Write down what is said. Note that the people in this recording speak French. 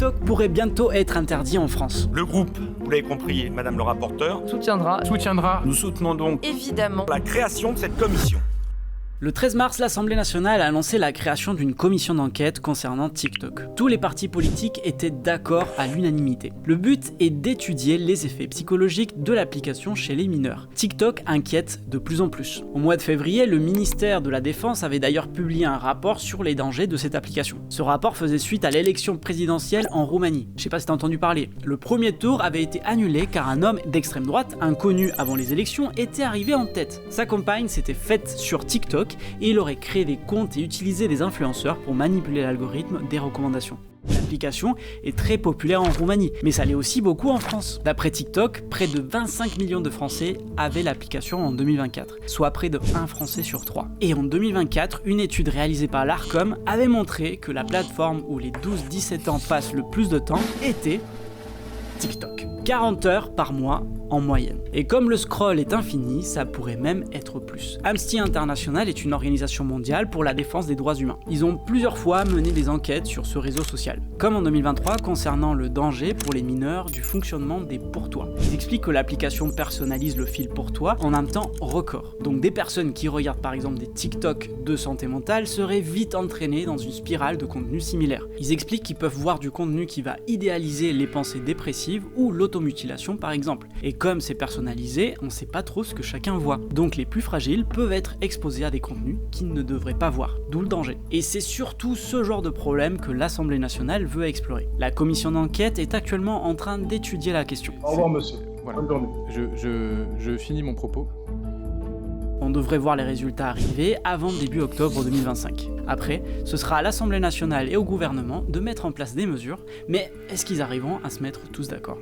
TikTok pourrait bientôt être interdit en France. Le groupe, vous l'avez compris, madame le rapporteur, soutiendra. Nous soutenons donc Évidemment. la création de cette commission. Le 13 mars, l'Assemblée nationale a annoncé la création d'une commission d'enquête concernant TikTok. Tous les partis politiques étaient d'accord à l'unanimité. Le but est d'étudier les effets psychologiques de l'application chez les mineurs. TikTok inquiète de plus en plus. Au mois de février, le ministère de la Défense avait d'ailleurs publié un rapport sur les dangers de cette application. Ce rapport faisait suite à l'élection présidentielle en Roumanie. Je sais pas si t'as entendu parler. Le premier tour avait été annulé car un homme d'extrême droite, inconnu avant les élections, était arrivé en tête. Sa compagne s'était faite sur TikTok et il aurait créé des comptes et utilisé des influenceurs pour manipuler l'algorithme des recommandations. L'application est très populaire en Roumanie, mais ça l'est aussi beaucoup en France. D'après TikTok, près de 25 millions de Français avaient l'application en 2024, soit près de 1 Français sur 3. Et en 2024, une étude réalisée par l'Arcom avait montré que la plateforme où les 12-17 ans passent le plus de temps était TikTok. 40 heures par mois en moyenne. Et comme le scroll est infini, ça pourrait même être plus. Amnesty International est une organisation mondiale pour la défense des droits humains. Ils ont plusieurs fois mené des enquêtes sur ce réseau social, comme en 2023 concernant le danger pour les mineurs du fonctionnement des pour-toi. Ils expliquent que l'application personnalise le fil pour toi en un temps record. Donc des personnes qui regardent par exemple des TikTok de santé mentale seraient vite entraînées dans une spirale de contenu similaire. Ils expliquent qu'ils peuvent voir du contenu qui va idéaliser les pensées dépressives ou l'automutilation par exemple. Et comme c'est personnalisé, on sait pas trop ce que chacun voit. Donc les plus fragiles peuvent être exposés à des contenus qu'ils ne devraient pas voir, d'où le danger. Et c'est surtout ce genre de problème que l'Assemblée nationale veut explorer. La commission d'enquête est actuellement en train d'étudier la question. Au revoir monsieur. Voilà. Bonne journée. Je finis mon propos. On devrait voir les résultats arriver avant début octobre 2025. Après, ce sera à l'Assemblée nationale et au gouvernement de mettre en place des mesures, mais est-ce qu'ils arriveront à se mettre tous d'accord ?